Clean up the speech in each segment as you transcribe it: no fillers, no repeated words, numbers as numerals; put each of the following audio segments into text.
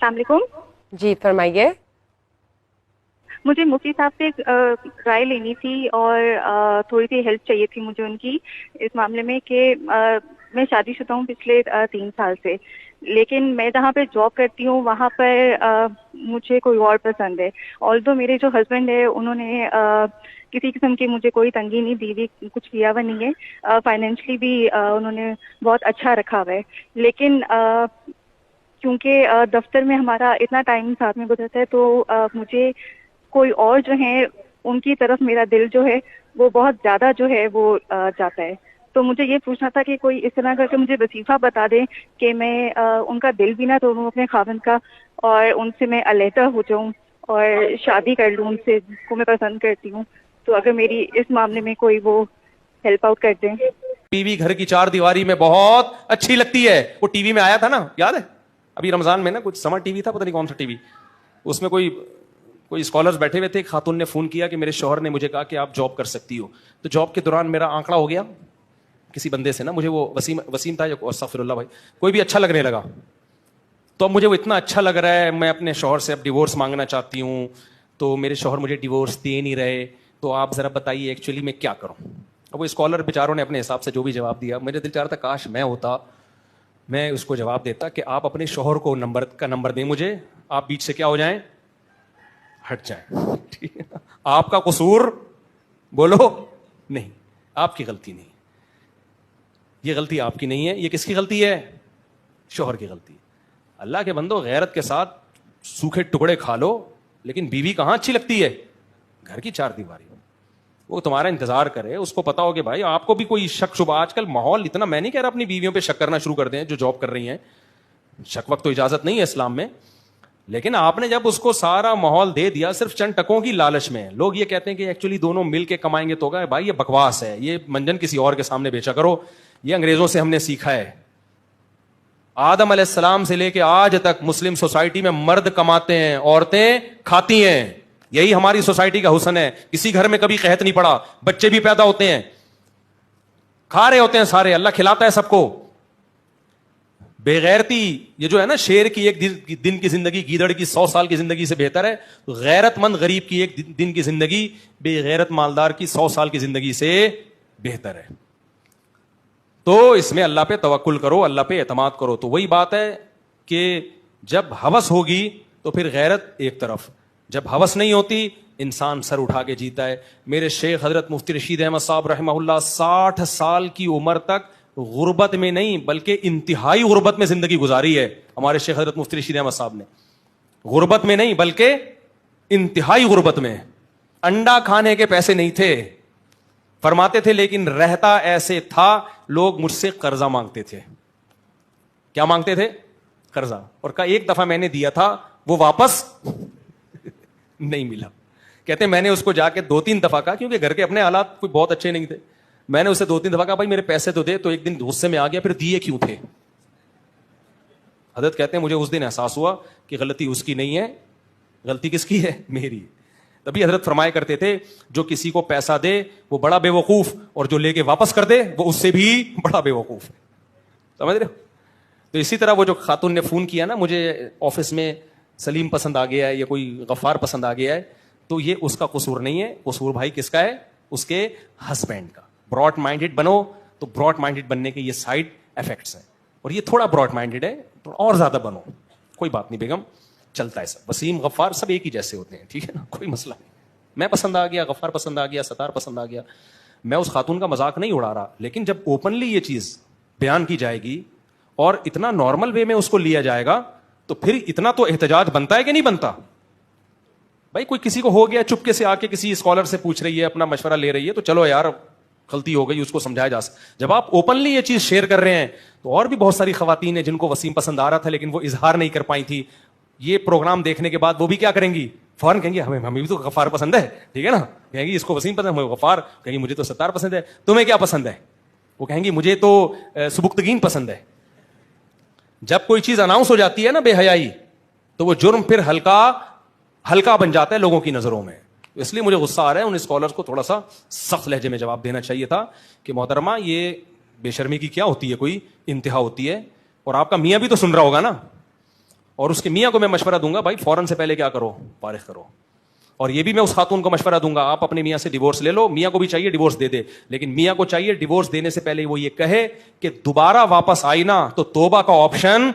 السلام علیکم. جی فرمائیے. مجھے مفتی صاحب سے ایک رائے لینی تھی اور تھوڑی سی ہیلپ چاہیے تھی مجھے ان کی اس معاملے میں کہ میں شادی شدہ ہوں پچھلے 3 سال سے، لیکن میں جہاں پہ جاب کرتی ہوں وہاں پر مجھے کوئی اور پسند ہے. آلدو میرے جو ہسبینڈ ہے انہوں نے کسی قسم کی مجھے کوئی تنگی نہیں دی ہوئی، کچھ کیا ہوا نہیں ہے. فائنینشلی بھی انہوں نے بہت اچھا رکھا ہوا ہے، لیکن کیونکہ دفتر میں ہمارا اتنا ٹائم ساتھ میں گزرتا ہے تو مجھے کوئی اور جو ہے ان کی طرف میرا دل جو ہے وہ بہت زیادہ جو ہے وہ جاتا ہے. تو مجھے یہ پوچھنا تھا کہ کوئی اس طرح کر کے مجھے وظیفہ بتا دیں کہ میں ان کا دل بھی نہ توڑوں اپنے خاوند کا، اور ان سے میں علیحدہ ہو جاؤں اور شادی کر لوں ان سے جس کو میں پسند کرتی ہوں. تو اگر میری اس معاملے میں کوئی وہ ہیلپ آؤٹ کر دیں. ٹی وی گھر کی 4 دیواری میں بہت اچھی لگتی ہے. وہ ٹی وی میں آیا تھا نا، یاد ہے ابھی رمضان میں نا، کچھ سمر ٹی وی تھا، پتہ نہیں کون سا ٹی وی، اس میں کوئی اسکالرز بیٹھے ہوئے تھے. ایک خاتون نے فون کیا کہ میرے شوہر نے مجھے کہا کہ آپ جاب کر سکتی ہو. تو جاب کے دوران میرا آنکڑا ہو گیا کسی بندے سے نا، مجھے وہ وسیم تھا یا استغفر اللہ بھائی، کوئی بھی اچھا لگنے لگا. تو اب مجھے وہ اتنا اچھا لگ رہا ہے، میں اپنے شوہر سے اب ڈیورس مانگنا چاہتی ہوں، تو میرے شوہر مجھے ڈیورس دے نہیں رہے. تو آپ ذرا بتائیے ایکچولی میں کیا کروں. اب وہ اسکالر بیچاروں نے اپنے حساب سے جو بھی جواب دیا، میرے دل چاہ رہا تھا کاش میں ہوتا، میں اس کو جواب دیتا کہ آپ اپنے شوہر کو نمبر دیں مجھے، آپ بیچ سے کیا ہو جائیں، ہٹ جائیں. ٹھیک ہے، آپ کا قصور بولو نہیں، آپ کی غلطی نہیں، یہ غلطی آپ کی نہیں ہے. یہ کس کی غلطی ہے؟ شوہر کی غلطی. اللہ کے بندو، غیرت کے ساتھ سوکھے ٹکڑے کھا لو، لیکن بیوی کہاں اچھی لگتی ہے؟ گھر کی 4 دیواری. وہ تمہارا انتظار کرے، اس کو پتا ہو کہ بھائی آپ کو بھی کوئی شک شبہ، آج کل ماحول اتنا، میں نہیں کہہ رہا اپنی بیویوں پہ شک کرنا شروع کر دیں جو جاب کر رہی ہیں، شک وقت تو اجازت نہیں ہے اسلام میں، لیکن آپ نے جب اس کو سارا ماحول دے دیا صرف چند ٹکوں کی لالچ میں. لوگ یہ کہتے ہیں کہ ایکچولی دونوں مل کے کمائیں گے تو ہوگا. بھائی یہ بکواس ہے، یہ منجن کسی اور کے سامنے بیچا کرو. یہ انگریزوں سے ہم نے سیکھا ہے. آدم علیہ السلام سے لے کے آج تک مسلم سوسائٹی میں مرد کماتے ہیں، عورتیں کھاتی ہیں. یہی ہماری سوسائٹی کا حسن ہے. کسی گھر میں کبھی قحط نہیں پڑا، بچے بھی پیدا ہوتے ہیں، کھا رہے ہوتے ہیں سارے، اللہ کھلاتا ہے سب کو. بے غیرتی یہ جو ہے نا، شیر کی ایک دن کی زندگی گیدڑ کی 100 سال کی زندگی سے بہتر ہے. غیرت مند غریب کی ایک دن کی زندگی بے غیرت مالدار کی 100 سال کی زندگی سے بہتر ہے. تو اس میں اللہ پہ توکل کرو، اللہ پہ اعتماد کرو. تو وہی بات ہے کہ جب ہوس ہوگی تو پھر غیرت ایک طرف، جب ہوس نہیں ہوتی انسان سر اٹھا کے جیتا ہے. میرے شیخ حضرت مفتی رشید احمد صاحب رحمہ اللہ 60 سال کی عمر تک غربت میں نہیں بلکہ انتہائی غربت میں زندگی گزاری ہے. ہمارے شیخ حضرت مفتی رشید احمد صاحب نے غربت میں نہیں بلکہ انتہائی غربت میں. انڈا کھانے کے پیسے نہیں تھے، فرماتے تھے، لیکن رہتا ایسے تھا لوگ مجھ سے قرضہ مانگتے تھے. کیا مانگتے تھے؟ قرضہ. اور کا ایک دفعہ میں نے دیا تھا، وہ واپس نہیں ملا. کہتے میں نے اس کو جا کے 2-3 دفعہ کہا، کیونکہ گھر کے اپنے حالات کوئی بہت اچھے نہیں تھے. میں نے اسے 2-3 دفعہ کہا بھائی میرے پیسے تو دے. تو ایک دن غصے میں آ گیا، پھر دیے کیوں تھے؟ حضرت کہتے ہیں مجھے اس دن احساس ہوا کہ غلطی اس کی نہیں ہے، غلطی کس کی ہے؟ میری. تبھی حضرت فرمایا کرتے تھے جو کسی کو پیسہ دے وہ بڑا بے وقوف، اور جو لے کے واپس کر دے وہ اس سے بھی بڑا بے وقوف. سمجھ رہے ہو؟ تو اسی طرح وہ جو خاتون نے فون کیا نا، مجھے آفس میں سلیم پسند آ گیا ہے یا کوئی غفار پسند آ گیا ہے، تو یہ اس کا قصور نہیں ہے. قصور بھائی کس کا ہے؟ اس کے ہسبینڈ کا. براڈ مائنڈیڈ بنو. تو براڈ مائنڈیڈ بننے کے یہ سائڈ افیکٹس ہیں، اور یہ تھوڑا براڈ مائنڈیڈ ہے تو اور زیادہ بنو. کوئی بات نہیں بیگم، چلتا ہے سب. وسیم غفار سب ایک ہی جیسے ہوتے ہیں، ٹھیک ہے نا، کوئی مسئلہ نہیں. میں پسند آ گیا، غفار پسند آ گیا، ستار پسند آ گیا. میں اس خاتون کا مذاق نہیں اڑا رہا، لیکن جب اوپنلی یہ چیز بیان کی جائے گی اور اتنا نارمل وے میں اس کو لیا جائے گا تو پھر اتنا تو احتجاج بنتا ہے کہ نہیں بنتا؟ بھائی کوئی کسی کو ہو گیا، چپکے سے آ کے کسی اسکالر سے پوچھ رہی ہے، اپنا مشورہ لے رہی ہے، تو چلو یار غلطی ہو گئی، اس کو سمجھایا جا سکتا. جب آپ اوپنلی یہ چیز شیئر کر رہے ہیں تو اور بھی بہت ساری خواتین ہیں جن کو وسیم پسند آ رہا تھا لیکن وہ اظہار نہیں کر پائی تھی. یہ پروگرام دیکھنے کے بعد وہ بھی کیا کریں گی؟ فوراً کہیں گے ہمیں بھی تو غفار پسند ہے، ٹھیک ہے نا. کہیں گی اس کو وسیم پسند ہے، ہمیں غفار. کہیں گی مجھے تو ستار پسند ہے. تمہیں کیا پسند ہے؟ وہ کہیں گی مجھے تو سبکتگین پسند ہے. جب کوئی چیز اناؤنس ہو جاتی ہے نا بے حیائی، تو وہ جرم پھر ہلکا بن جاتا ہے لوگوں کی نظروں میں. اس لیے مجھے غصہ آ رہا ہے ان اسکالرز کو تھوڑا سا سخت لہجے میں جواب دینا چاہیے تھا کہ محترمہ یہ بے شرمی کی کیا ہوتی ہے، کوئی انتہا ہوتی ہے. اور آپ کا میاں بھی تو سن رہا ہوگا نا، اور اس کے میاں کو میں مشورہ دوں گا, بھائی فوراً سے پہلے کیا کرو, فارغ کرو. اور یہ بھی میں اس خاتون کو مشورہ دوں گا, آپ اپنے میاں سے ڈیورس لے لو, میاں کو بھی چاہیے ڈیورس دے دے, لیکن میاں کو چاہیے ڈیورس دینے سے پہلے وہ یہ کہے کہ دوبارہ واپس آئی نا تو توبہ کا آپشن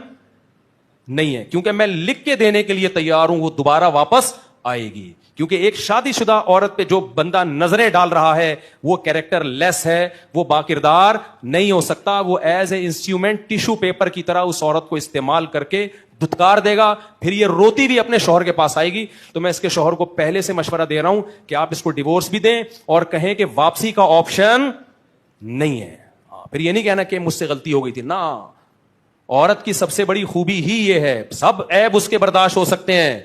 نہیں ہے, کیونکہ میں لکھ کے دینے کے لیے تیار ہوں, وہ دوبارہ واپس آئے گی. کیونکہ ایک شادی شدہ عورت پہ جو بندہ نظریں ڈال رہا ہے وہ کیریکٹر لیس ہے, وہ باکردار نہیں ہو سکتا. وہ as a instrument tissue paper کی طرح اس عورت کو استعمال کر کے دھتکار دے گا, پھر یہ روتی بھی اپنے شوہر کے پاس آئے گی. تو میں اس کے شوہر کو پہلے سے مشورہ دے رہا ہوں کہ آپ اس کو ڈیورس بھی دیں اور کہیں کہ واپسی کا آپشن نہیں ہے. پھر یہ نہیں کہنا کہ مجھ سے غلطی ہو گئی تھی, نا, عورت کی سب سے بڑی خوبی ہی یہ ہے, سب عیب اس کے برداشت ہو سکتے ہیں,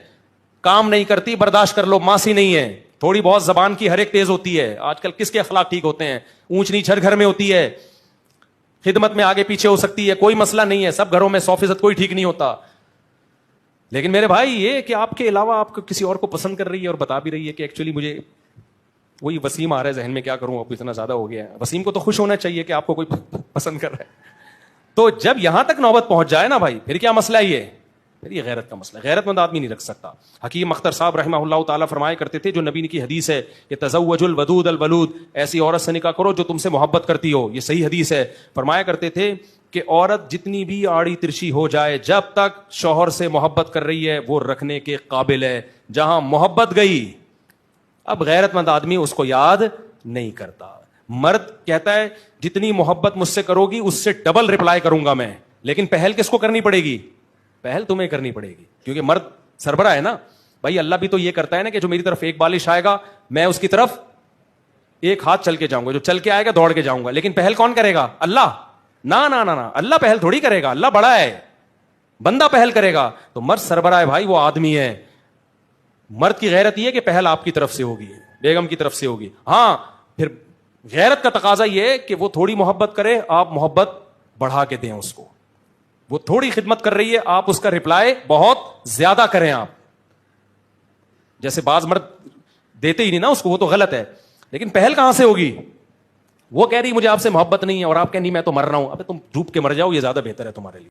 کام نہیں کرتی برداشت کر لو, ماسی نہیں ہے, تھوڑی بہت زبان کی ہر ایک تیز ہوتی ہے. آج کل کس کے اخلاق ٹھیک ہوتے ہیں, اونچ نیچ ہر گھر میں ہوتی ہے, خدمت میں آگے پیچھے ہو سکتی ہے, کوئی مسئلہ نہیں ہے, سب گھروں میں 100% کوئی ٹھیک نہیں ہوتا. لیکن میرے بھائی یہ کہ آپ کے علاوہ آپ کو کسی اور کو پسند کر رہی ہے اور بتا بھی رہی ہے کہ ایکچولی مجھے وہی وسیم آ رہا ہے ذہن میں, کیا کروں اب اتنا زیادہ ہو گیا ہے. وسیم کو تو خوش ہونا چاہیے کہ آپ کو کوئی پسند کر رہا ہے. تو جب یہاں تک نوبت پہنچ جائے نا بھائی, پھر کیا مسئلہ یہ, پھر یہ غیرت کا مسئلہ, غیرت مند آدمی نہیں رکھ سکتا. حکیم اختر صاحب رحمہ اللہ تعالیٰ فرمایا کرتے تھے, جو نبی کی حدیث ہے کہ تزوج الودود الولود, ایسی عورت سے نکاح کرو جو تم سے محبت کرتی ہو, یہ صحیح حدیث ہے. فرمایا کرتے تھے کہ عورت جتنی بھی آڑی ترچی ہو جائے, جب تک شوہر سے محبت کر رہی ہے وہ رکھنے کے قابل ہے. جہاں محبت گئی, اب غیرت مند آدمی اس کو یاد نہیں کرتا. مرد کہتا ہے جتنی محبت مجھ سے کرو گی اس سے ڈبل رپلائی کروں گا میں, لیکن پہل کس کو کرنی پڑے گی, پہل تمہیں کرنی پڑے گی, کیونکہ مرد سربراہ ہے نا بھائی. اللہ بھی تو یہ کرتا ہے نا کہ جو میری طرف ایک بالش آئے گا میں اس کی طرف ایک ہاتھ چل کے جاؤں گا, جو چل کے آئے گا دوڑ کے جاؤں گا, لیکن پہل کون کرے گا, اللہ. نا نا نا نا, اللہ پہل تھوڑی کرے گا, اللہ بڑا ہے, بندہ پہل کرے گا. تو مرد سربراہ ہے بھائی, وہ آدمی ہے. مرد کی غیرت یہ ہے کہ پہل آپ کی طرف سے ہوگی, بیگم کی طرف سے ہوگی. ہاں پھر غیرت کا تقاضا یہ ہے کہ وہ تھوڑی محبت کرے, آپ محبت بڑھا کے دیں اس کو. وہ تھوڑی خدمت کر رہی ہے, آپ اس کا رپلائی بہت زیادہ کریں. آپ جیسے بعض مرد دیتے ہی نہیں نا اس کو, وہ تو غلط ہے, لیکن پہل کہاں سے ہوگی. وہ کہہ رہی مجھے آپ سے محبت نہیں ہے اور آپ کہہ نہیں میں تو مر رہا ہوں. ابے تم ڈوب کے مر جاؤ, یہ زیادہ بہتر ہے تمہارے لیے.